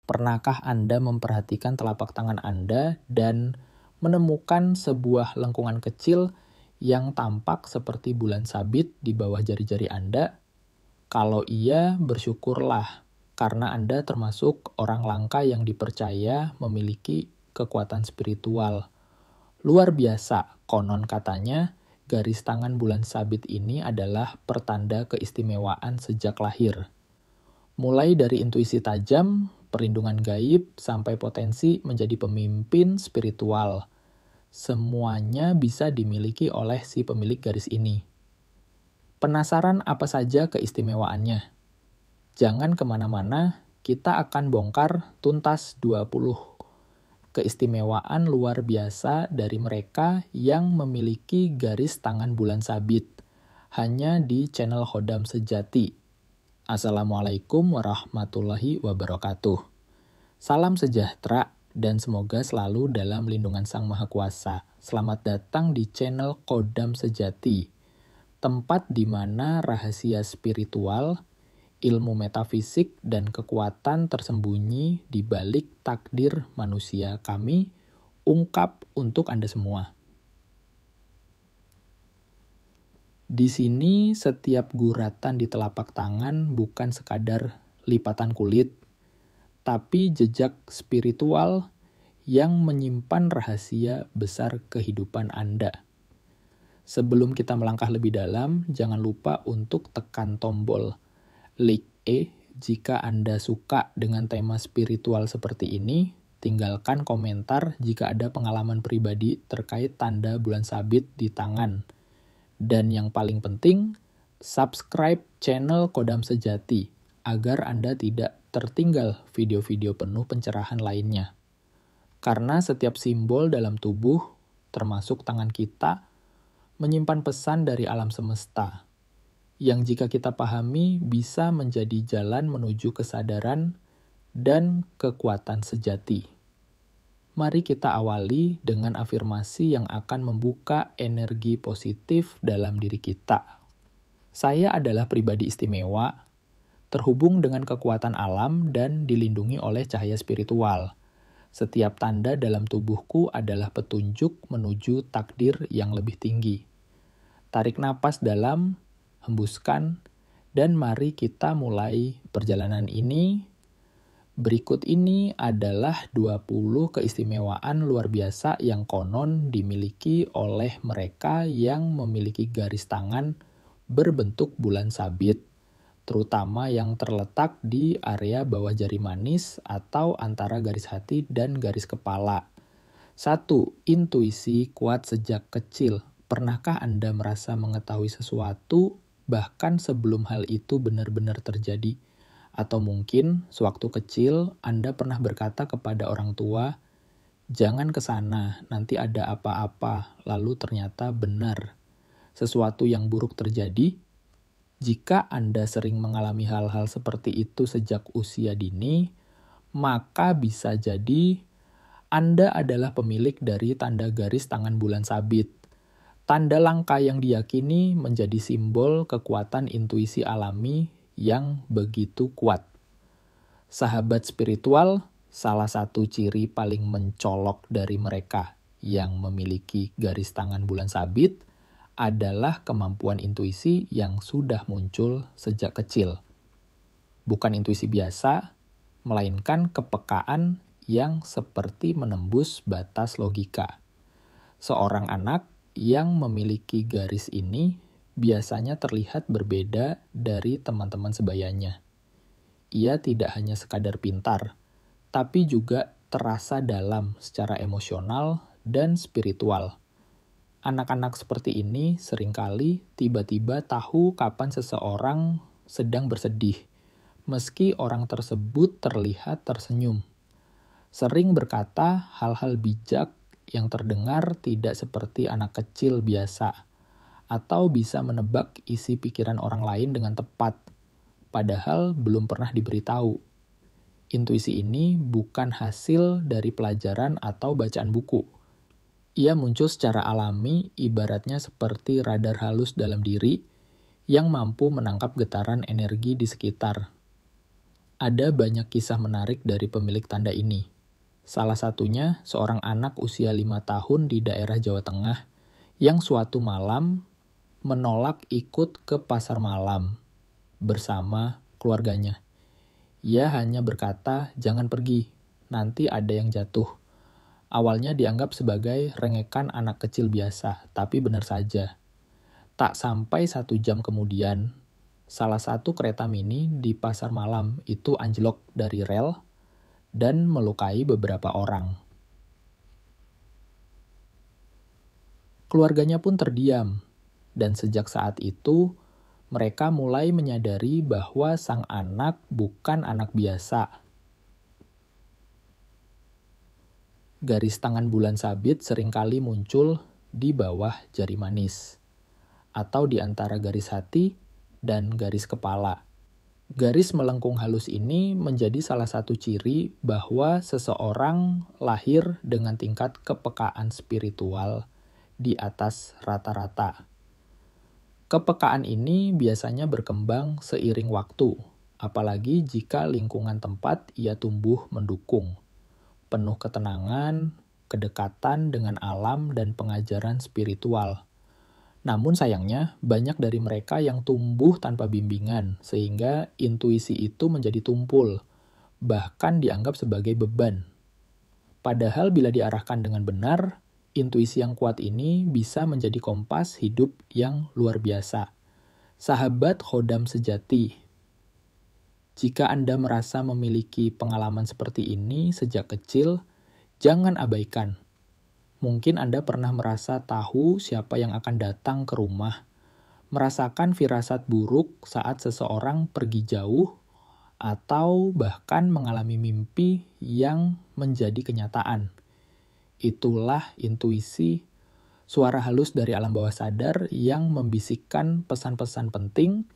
Pernahkah Anda memperhatikan telapak tangan Anda dan menemukan sebuah lengkungan kecil yang tampak seperti bulan sabit di bawah jari-jari Anda? Kalau iya, bersyukurlah, karena Anda termasuk orang langka yang dipercaya memiliki kekuatan spiritual. Luar biasa, konon katanya, garis tangan bulan sabit ini adalah pertanda keistimewaan sejak lahir. Mulai dari intuisi tajam, perlindungan gaib, sampai potensi menjadi pemimpin spiritual. Semuanya bisa dimiliki oleh si pemilik garis ini. Penasaran apa saja keistimewaannya? Jangan kemana-mana, kita akan bongkar tuntas 20 keistimewaan luar biasa dari mereka yang memiliki garis tangan bulan sabit. Hanya di channel Khodam Sejati. Assalamualaikum warahmatullahi wabarakatuh. Salam sejahtera dan semoga selalu dalam lindungan Sang Maha Kuasa. Selamat datang di channel Khodam Sejati, tempat di mana rahasia spiritual, ilmu metafisik, dan kekuatan tersembunyi di balik takdir manusia kami ungkap untuk Anda semua. Di sini, setiap guratan di telapak tangan bukan sekadar lipatan kulit, tapi jejak spiritual yang menyimpan rahasia besar kehidupan Anda. Sebelum kita melangkah lebih dalam, jangan lupa untuk tekan tombol like jika Anda suka dengan tema spiritual seperti ini. Tinggalkan komentar jika ada pengalaman pribadi terkait tanda bulan sabit di tangan. Dan yang paling penting, subscribe channel Khodam Sejati agar Anda tidak tertinggal video-video penuh pencerahan lainnya. Karena setiap simbol dalam tubuh, termasuk tangan kita, menyimpan pesan dari alam semesta, yang jika kita pahami bisa menjadi jalan menuju kesadaran dan kekuatan sejati. Mari kita awali dengan afirmasi yang akan membuka energi positif dalam diri kita. Saya adalah pribadi istimewa, terhubung dengan kekuatan alam dan dilindungi oleh cahaya spiritual. Setiap tanda dalam tubuhku adalah petunjuk menuju takdir yang lebih tinggi. Tarik napas dalam, hembuskan, dan mari kita mulai perjalanan ini. Berikut ini adalah 20 keistimewaan luar biasa yang konon dimiliki oleh mereka yang memiliki garis tangan berbentuk bulan sabit, terutama yang terletak di area bawah jari manis atau antara garis hati dan garis kepala. 1. Intuisi kuat sejak kecil. Pernahkah Anda merasa mengetahui sesuatu bahkan sebelum hal itu benar-benar terjadi? Atau mungkin sewaktu kecil Anda pernah berkata kepada orang tua, "Jangan ke sana, nanti ada apa-apa," lalu ternyata benar. Sesuatu yang buruk terjadi? Jika Anda sering mengalami hal-hal seperti itu sejak usia dini, maka bisa jadi Anda adalah pemilik dari tanda garis tangan bulan sabit. Tanda langka yang diyakini menjadi simbol kekuatan intuisi alami yang begitu kuat. Sahabat spiritual, salah satu ciri paling mencolok dari mereka yang memiliki garis tangan bulan sabit adalah kemampuan intuisi yang sudah muncul sejak kecil. Bukan intuisi biasa, melainkan kepekaan yang seperti menembus batas logika. Seorang anak yang memiliki garis ini biasanya terlihat berbeda dari teman-teman sebayanya. Ia tidak hanya sekadar pintar, tapi juga terasa dalam secara emosional dan spiritual. Anak-anak seperti ini seringkali tiba-tiba tahu kapan seseorang sedang bersedih, meski orang tersebut terlihat tersenyum. Sering berkata hal-hal bijak yang terdengar tidak seperti anak kecil biasa, atau bisa menebak isi pikiran orang lain dengan tepat, padahal belum pernah diberitahu. Intuisi ini bukan hasil dari pelajaran atau bacaan buku. Ia muncul secara alami, ibaratnya seperti radar halus dalam diri yang mampu menangkap getaran energi di sekitar. Ada banyak kisah menarik dari pemilik tanda ini. Salah satunya seorang anak usia 5 tahun di daerah Jawa Tengah yang suatu malam menolak ikut ke pasar malam bersama keluarganya. Ia hanya berkata, "Jangan pergi, nanti ada yang jatuh." Awalnya dianggap sebagai rengekan anak kecil biasa, tapi benar saja. Tak sampai 1 jam kemudian, salah satu kereta mini di pasar malam itu anjlok dari rel dan melukai beberapa orang. Keluarganya pun terdiam, dan sejak saat itu mereka mulai menyadari bahwa sang anak bukan anak biasa. Garis tangan bulan sabit seringkali muncul di bawah jari manis, atau di antara garis hati dan garis kepala. Garis melengkung halus ini menjadi salah satu ciri bahwa seseorang lahir dengan tingkat kepekaan spiritual di atas rata-rata. Kepekaan ini biasanya berkembang seiring waktu, apalagi jika lingkungan tempat ia tumbuh mendukung, penuh ketenangan, kedekatan dengan alam, dan pengajaran spiritual. Namun sayangnya, banyak dari mereka yang tumbuh tanpa bimbingan, sehingga intuisi itu menjadi tumpul, bahkan dianggap sebagai beban. Padahal bila diarahkan dengan benar, intuisi yang kuat ini bisa menjadi kompas hidup yang luar biasa. Sahabat khodam sejati, jika Anda merasa memiliki pengalaman seperti ini sejak kecil, jangan abaikan. Mungkin Anda pernah merasa tahu siapa yang akan datang ke rumah, merasakan firasat buruk saat seseorang pergi jauh, atau bahkan mengalami mimpi yang menjadi kenyataan. Itulah intuisi, suara halus dari alam bawah sadar yang membisikkan pesan-pesan penting,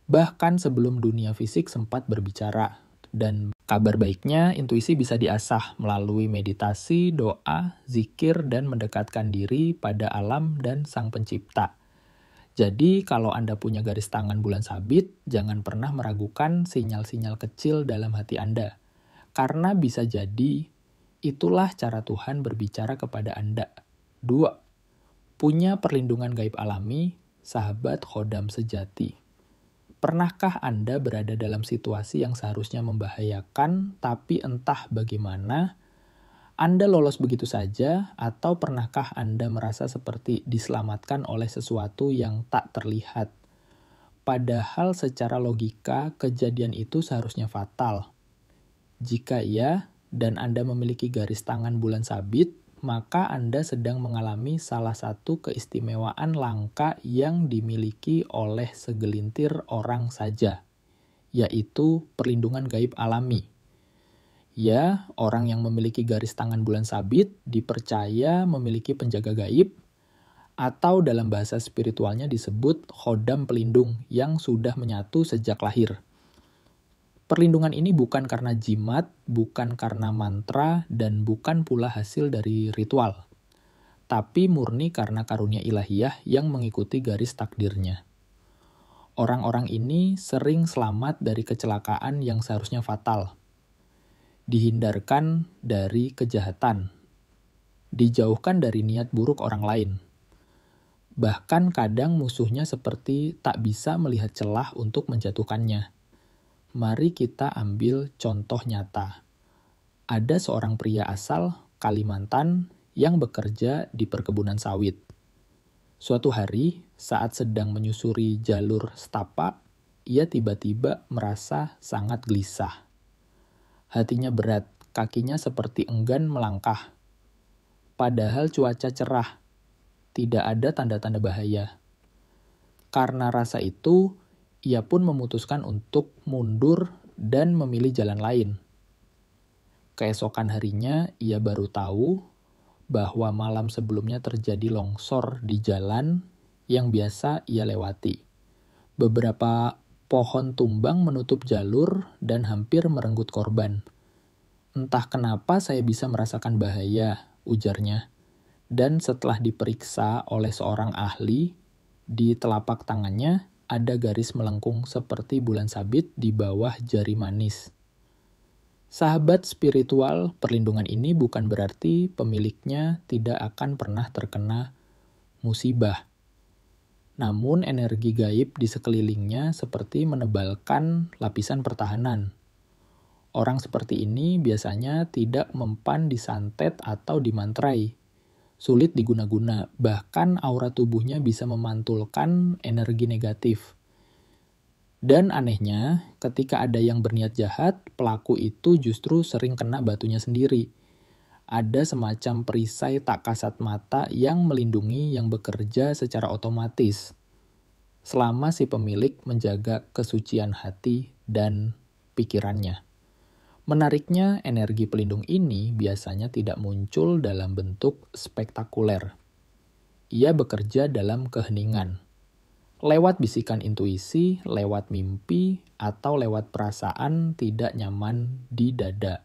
bahkan sebelum dunia fisik sempat berbicara. Dan kabar baiknya, intuisi bisa diasah melalui meditasi, doa, zikir, dan mendekatkan diri pada alam dan Sang Pencipta. Jadi, kalau Anda punya garis tangan bulan sabit, jangan pernah meragukan sinyal-sinyal kecil dalam hati Anda. Karena bisa jadi, itulah cara Tuhan berbicara kepada Anda. 2. Punya perlindungan gaib alami, sahabat khodam sejati. Pernahkah Anda berada dalam situasi yang seharusnya membahayakan, tapi entah bagaimana, Anda lolos begitu saja, atau pernahkah Anda merasa seperti diselamatkan oleh sesuatu yang tak terlihat? Padahal secara logika, kejadian itu seharusnya fatal. Jika iya, dan Anda memiliki garis tangan bulan sabit, maka Anda sedang mengalami salah satu keistimewaan langka yang dimiliki oleh segelintir orang saja, yaitu perlindungan gaib alami. Ya, orang yang memiliki garis tangan bulan sabit dipercaya memiliki penjaga gaib, atau dalam bahasa spiritualnya disebut khodam pelindung yang sudah menyatu sejak lahir. Perlindungan ini bukan karena jimat, bukan karena mantra, dan bukan pula hasil dari ritual. Tapi murni karena karunia ilahiyah yang mengikuti garis takdirnya. Orang-orang ini sering selamat dari kecelakaan yang seharusnya fatal. Dihindarkan dari kejahatan. Dijauhkan dari niat buruk orang lain. Bahkan kadang musuhnya seperti tak bisa melihat celah untuk menjatuhkannya. Mari kita ambil contoh nyata. Ada seorang pria asal Kalimantan yang bekerja di perkebunan sawit. Suatu hari, saat sedang menyusuri jalur setapak, ia tiba-tiba merasa sangat gelisah. Hatinya berat, kakinya seperti enggan melangkah. Padahal cuaca cerah, tidak ada tanda-tanda bahaya. Karena rasa itu, ia pun memutuskan untuk mundur dan memilih jalan lain. Keesokan harinya, ia baru tahu bahwa malam sebelumnya terjadi longsor di jalan yang biasa ia lewati. Beberapa pohon tumbang menutup jalur dan hampir merenggut korban. "Entah kenapa saya bisa merasakan bahaya," ujarnya. Dan setelah diperiksa oleh seorang ahli, di telapak tangannya ada garis melengkung seperti bulan sabit di bawah jari manis. Sahabat spiritual, perlindungan ini bukan berarti pemiliknya tidak akan pernah terkena musibah. Namun energi gaib di sekelilingnya seperti menebalkan lapisan pertahanan. Orang seperti ini biasanya tidak mempan disantet atau dimantrai. Sulit diguna-guna, bahkan aura tubuhnya bisa memantulkan energi negatif. Dan anehnya, ketika ada yang berniat jahat, pelaku itu justru sering kena batunya sendiri. Ada semacam perisai tak kasat mata yang melindungi yang bekerja secara otomatis, selama si pemilik menjaga kesucian hati dan pikirannya. Menariknya, energi pelindung ini biasanya tidak muncul dalam bentuk spektakuler. Ia bekerja dalam keheningan. Lewat bisikan intuisi, lewat mimpi, atau lewat perasaan tidak nyaman di dada.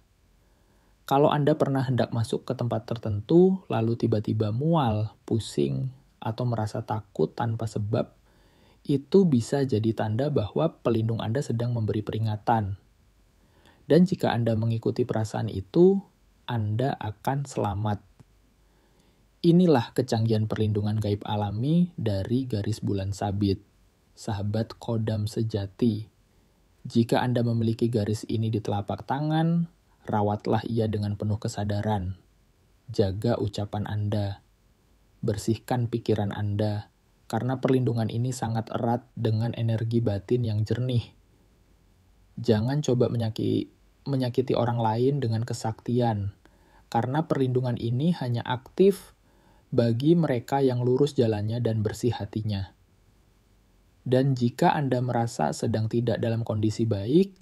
Kalau Anda pernah hendak masuk ke tempat tertentu, lalu tiba-tiba mual, pusing, atau merasa takut tanpa sebab, itu bisa jadi tanda bahwa pelindung Anda sedang memberi peringatan. Dan jika Anda mengikuti perasaan itu, Anda akan selamat. Inilah kecanggihan perlindungan gaib alami dari garis bulan sabit, sahabat kodam sejati. Jika Anda memiliki garis ini di telapak tangan, rawatlah ia dengan penuh kesadaran. Jaga ucapan Anda. Bersihkan pikiran Anda, karena perlindungan ini sangat erat dengan energi batin yang jernih. Jangan coba menyakiti orang lain dengan kesaktian, karena perlindungan ini hanya aktif bagi mereka yang lurus jalannya dan bersih hatinya. Dan jika Anda merasa sedang tidak dalam kondisi baik,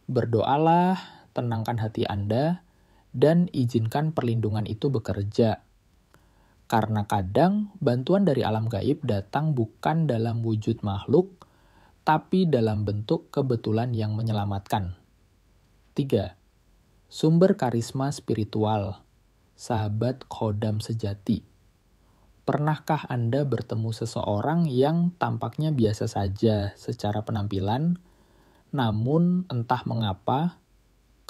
berdoalah, tenangkan hati Anda, dan izinkan perlindungan itu bekerja. Karena kadang bantuan dari alam gaib datang bukan dalam wujud makhluk, tapi dalam bentuk kebetulan yang menyelamatkan. 3. Sumber karisma spiritual. Sahabat khodam sejati. Pernahkah Anda bertemu seseorang yang tampaknya biasa saja secara penampilan, namun entah mengapa,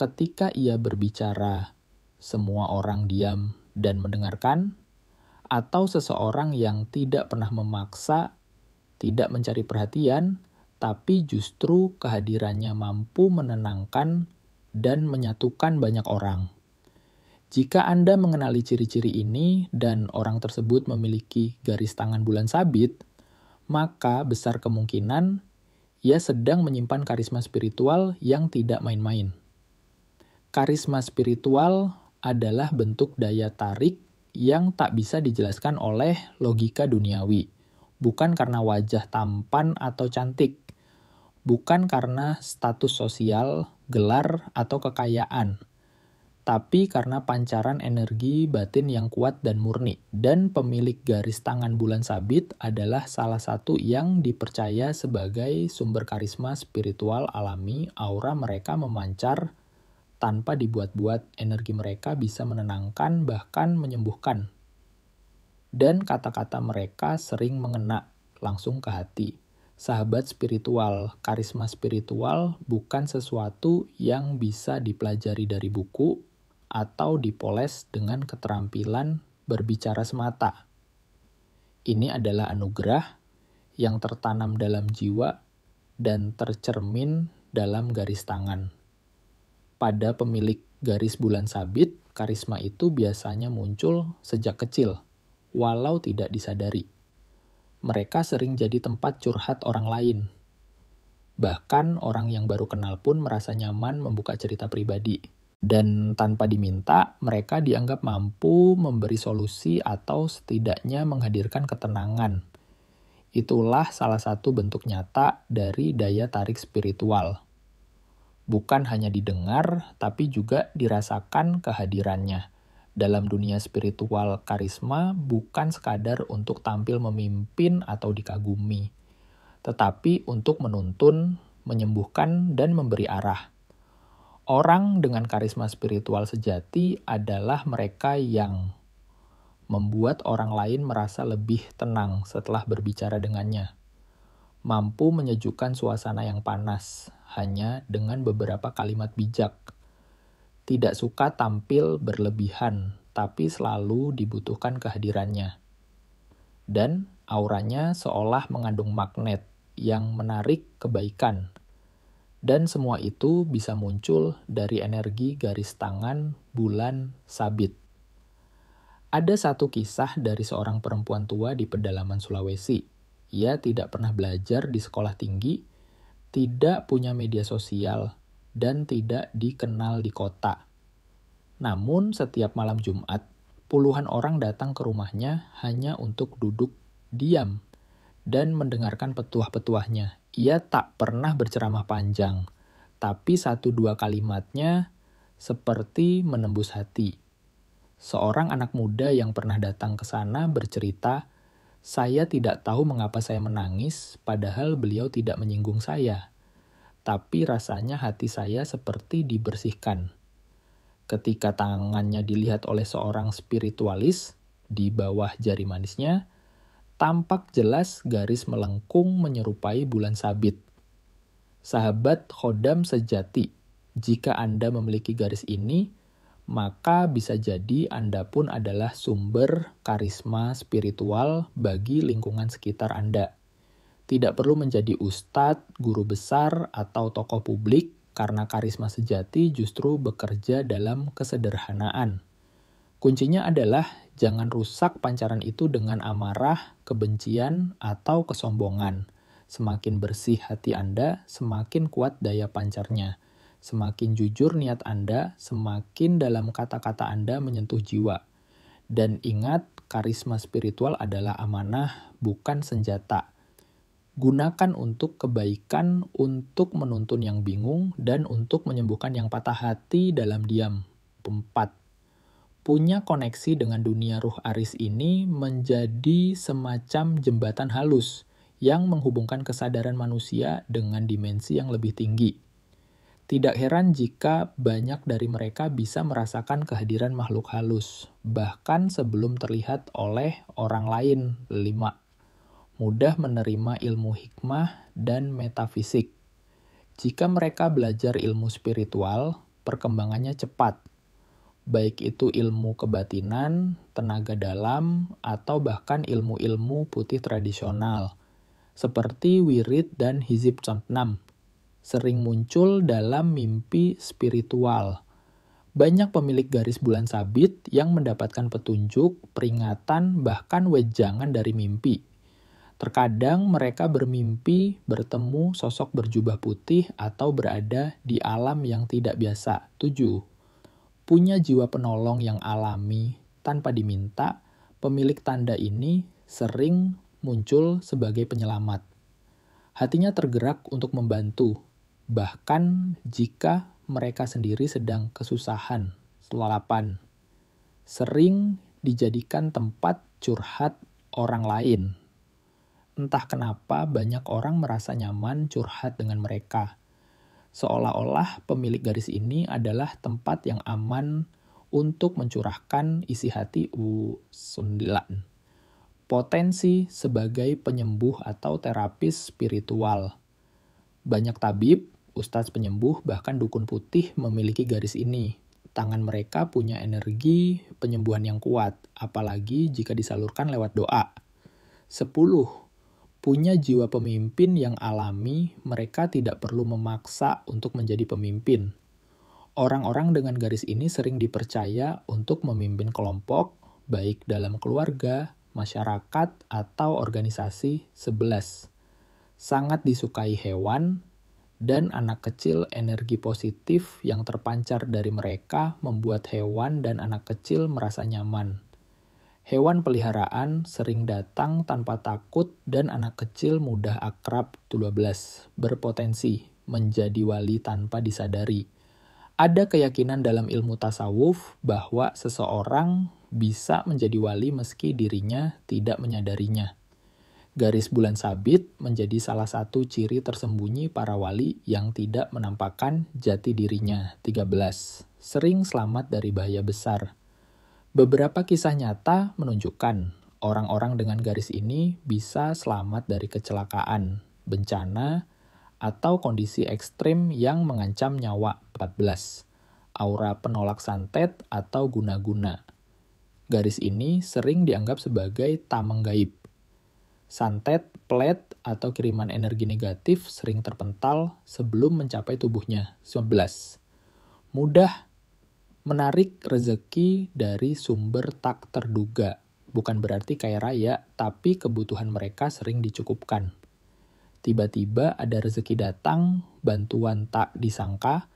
ketika ia berbicara, semua orang diam dan mendengarkan? Atau seseorang yang tidak pernah memaksa, tidak mencari perhatian, tapi justru kehadirannya mampu menenangkan dan menyatukan banyak orang? Jika Anda mengenali ciri-ciri ini dan orang tersebut memiliki garis tangan bulan sabit, maka besar kemungkinan ia sedang menyimpan karisma spiritual yang tidak main-main. Karisma spiritual adalah bentuk daya tarik yang tak bisa dijelaskan oleh logika duniawi, bukan karena wajah tampan atau cantik, bukan karena status sosial, gelar, atau kekayaan, tapi karena pancaran energi batin yang kuat dan murni. Dan pemilik garis tangan bulan sabit adalah salah satu yang dipercaya sebagai sumber karisma spiritual alami. Aura mereka memancar tanpa dibuat-buat. Energi mereka bisa menenangkan, bahkan menyembuhkan. Dan kata-kata mereka sering mengena langsung ke hati. Sahabat spiritual, karisma spiritual bukan sesuatu yang bisa dipelajari dari buku atau dipoles dengan keterampilan berbicara semata. Ini adalah anugerah yang tertanam dalam jiwa dan tercermin dalam garis tangan. Pada pemilik garis bulan sabit, karisma itu biasanya muncul sejak kecil, walau tidak disadari. Mereka sering jadi tempat curhat orang lain. Bahkan orang yang baru kenal pun merasa nyaman membuka cerita pribadi. Dan tanpa diminta, mereka dianggap mampu memberi solusi atau setidaknya menghadirkan ketenangan. Itulah salah satu bentuk nyata dari daya tarik spiritual. Bukan hanya didengar, tapi juga dirasakan kehadirannya. Dalam dunia spiritual, karisma bukan sekadar untuk tampil memimpin atau dikagumi, tetapi untuk menuntun, menyembuhkan, dan memberi arah. Orang dengan karisma spiritual sejati adalah mereka yang membuat orang lain merasa lebih tenang setelah berbicara dengannya. Mampu menyejukkan suasana yang panas hanya dengan beberapa kalimat bijak. Tidak suka tampil berlebihan, tapi selalu dibutuhkan kehadirannya. Dan auranya seolah mengandung magnet yang menarik kebaikan. Dan semua itu bisa muncul dari energi garis tangan bulan sabit. Ada satu kisah dari seorang perempuan tua di pedalaman Sulawesi. Ia tidak pernah belajar di sekolah tinggi, tidak punya media sosial, dan tidak dikenal di kota. Namun setiap malam Jumat, puluhan orang datang ke rumahnya hanya untuk duduk diam dan mendengarkan petuah-petuahnya. Ia tak pernah berceramah panjang, tapi 1-2 kalimatnya seperti menembus hati. Seorang anak muda yang pernah datang ke sana bercerita, "Saya tidak tahu mengapa saya menangis, padahal beliau tidak menyinggung saya. Tapi rasanya hati saya seperti dibersihkan." Ketika tangannya dilihat oleh seorang spiritualis, di bawah jari manisnya, tampak jelas garis melengkung menyerupai bulan sabit. Sahabat khodam sejati, jika Anda memiliki garis ini, maka bisa jadi Anda pun adalah sumber karisma spiritual bagi lingkungan sekitar Anda. Tidak perlu menjadi ustadz, guru besar, atau tokoh publik, karena karisma sejati justru bekerja dalam kesederhanaan. Kuncinya adalah jangan rusak pancaran itu dengan amarah, kebencian, atau kesombongan. Semakin bersih hati Anda, semakin kuat daya pancarnya. Semakin jujur niat Anda, semakin dalam kata-kata Anda menyentuh jiwa. Dan ingat, karisma spiritual adalah amanah, bukan senjata. Gunakan untuk kebaikan, untuk menuntun yang bingung, dan untuk menyembuhkan yang patah hati dalam diam. 4. Punya koneksi dengan dunia ruh aris ini menjadi semacam jembatan halus yang menghubungkan kesadaran manusia dengan dimensi yang lebih tinggi. Tidak heran jika banyak dari mereka bisa merasakan kehadiran makhluk halus, bahkan sebelum terlihat oleh orang lain. 5. Mudah menerima ilmu hikmah dan metafisik. Jika mereka belajar ilmu spiritual, perkembangannya cepat. Baik itu ilmu kebatinan, tenaga dalam, atau bahkan ilmu-ilmu putih tradisional, seperti wirid dan hizib camnam, sering muncul dalam mimpi spiritual. Banyak pemilik garis bulan sabit yang mendapatkan petunjuk, peringatan, bahkan wejangan dari mimpi. Terkadang mereka bermimpi bertemu sosok berjubah putih atau berada di alam yang tidak biasa. 7. Punya jiwa penolong yang alami tanpa diminta, pemilik tanda ini sering muncul sebagai penyelamat. Hatinya tergerak untuk membantu, bahkan jika mereka sendiri sedang kesusahan. 8. Sering dijadikan tempat curhat orang lain. Entah kenapa banyak orang merasa nyaman curhat dengan mereka. Seolah-olah pemilik garis ini adalah tempat yang aman untuk mencurahkan isi hati. 9. Potensi sebagai penyembuh atau terapis spiritual. Banyak tabib, ustadz penyembuh, bahkan dukun putih memiliki garis ini. Tangan mereka punya energi penyembuhan yang kuat, apalagi jika disalurkan lewat doa. 10. Punya jiwa pemimpin yang alami, mereka tidak perlu memaksa untuk menjadi pemimpin. Orang-orang dengan garis ini sering dipercaya untuk memimpin kelompok, baik dalam keluarga, masyarakat, atau organisasi. 11. Sangat disukai hewan, dan anak kecil energi positif yang terpancar dari mereka membuat hewan dan anak kecil merasa nyaman. Hewan peliharaan sering datang tanpa takut dan anak kecil mudah akrab. 12. Berpotensi menjadi wali tanpa disadari. Ada keyakinan dalam ilmu tasawuf bahwa seseorang bisa menjadi wali meski dirinya tidak menyadarinya. Garis bulan sabit menjadi salah satu ciri tersembunyi para wali yang tidak menampakkan jati dirinya. 13. Sering selamat dari bahaya besar. Beberapa kisah nyata menunjukkan orang-orang dengan garis ini bisa selamat dari kecelakaan, bencana, atau kondisi ekstrim yang mengancam nyawa. 14. aura penolak santet atau guna-guna. Garis ini sering dianggap sebagai tameng gaib. Santet, plet, atau kiriman energi negatif sering terpental sebelum mencapai tubuhnya. 19. Mudah menarik rezeki dari sumber tak terduga. Bukan berarti kaya raya, tapi kebutuhan mereka sering dicukupkan. Tiba-tiba ada rezeki datang, bantuan tak disangka,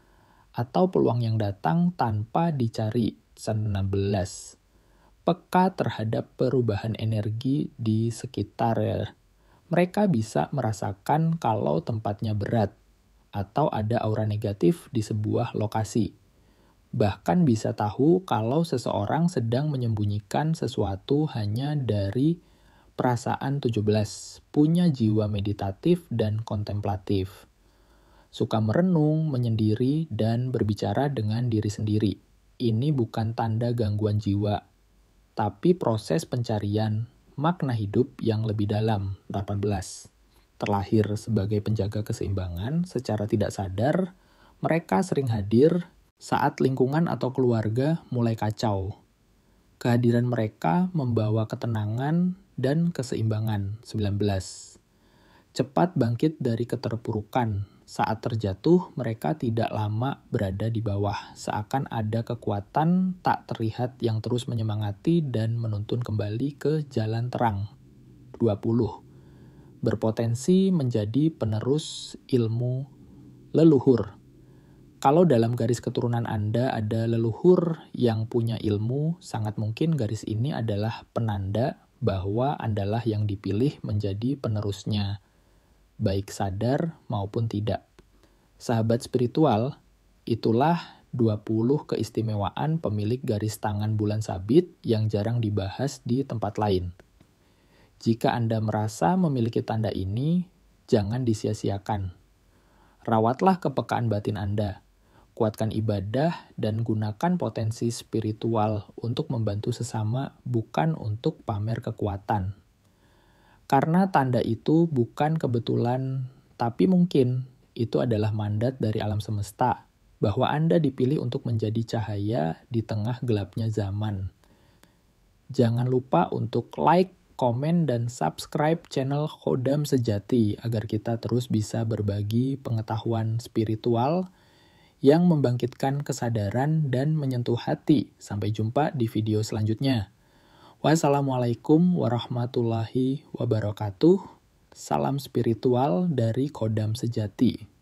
atau peluang yang datang tanpa dicari. 16. Peka terhadap perubahan energi di sekitar. Mereka bisa merasakan kalau tempatnya berat, atau ada aura negatif di sebuah lokasi. Bahkan bisa tahu kalau seseorang sedang menyembunyikan sesuatu hanya dari perasaan. 17. Punya jiwa meditatif dan kontemplatif. Suka merenung, menyendiri, dan berbicara dengan diri sendiri. Ini bukan tanda gangguan jiwa, tapi proses pencarian makna hidup yang lebih dalam. 18. Terlahir sebagai penjaga keseimbangan, secara tidak sadar, mereka sering hadir saat lingkungan atau keluarga mulai kacau. Kehadiran mereka membawa ketenangan dan keseimbangan. 19. Cepat bangkit dari keterpurukan. Saat terjatuh, mereka tidak lama berada di bawah. Seakan ada kekuatan tak terlihat yang terus menyemangati dan menuntun kembali ke jalan terang. 20. Berpotensi menjadi penerus ilmu leluhur. Kalau dalam garis keturunan Anda ada leluhur yang punya ilmu, sangat mungkin garis ini adalah penanda bahwa Andalah yang dipilih menjadi penerusnya, baik sadar maupun tidak. Sahabat spiritual, itulah 20 keistimewaan pemilik garis tangan bulan sabit yang jarang dibahas di tempat lain. Jika Anda merasa memiliki tanda ini, jangan disia-siakan. Rawatlah kepekaan batin Anda. Kuatkan ibadah dan gunakan potensi spiritual untuk membantu sesama, bukan untuk pamer kekuatan. Karena tanda itu bukan kebetulan, tapi mungkin itu adalah mandat dari alam semesta, bahwa Anda dipilih untuk menjadi cahaya di tengah gelapnya zaman. Jangan lupa untuk like, komen, dan subscribe channel Khodam Sejati agar kita terus bisa berbagi pengetahuan spiritual yang membangkitkan kesadaran dan menyentuh hati. Sampai jumpa di video selanjutnya. Wassalamualaikum warahmatullahi wabarakatuh. Salam spiritual dari Khodam Sejati.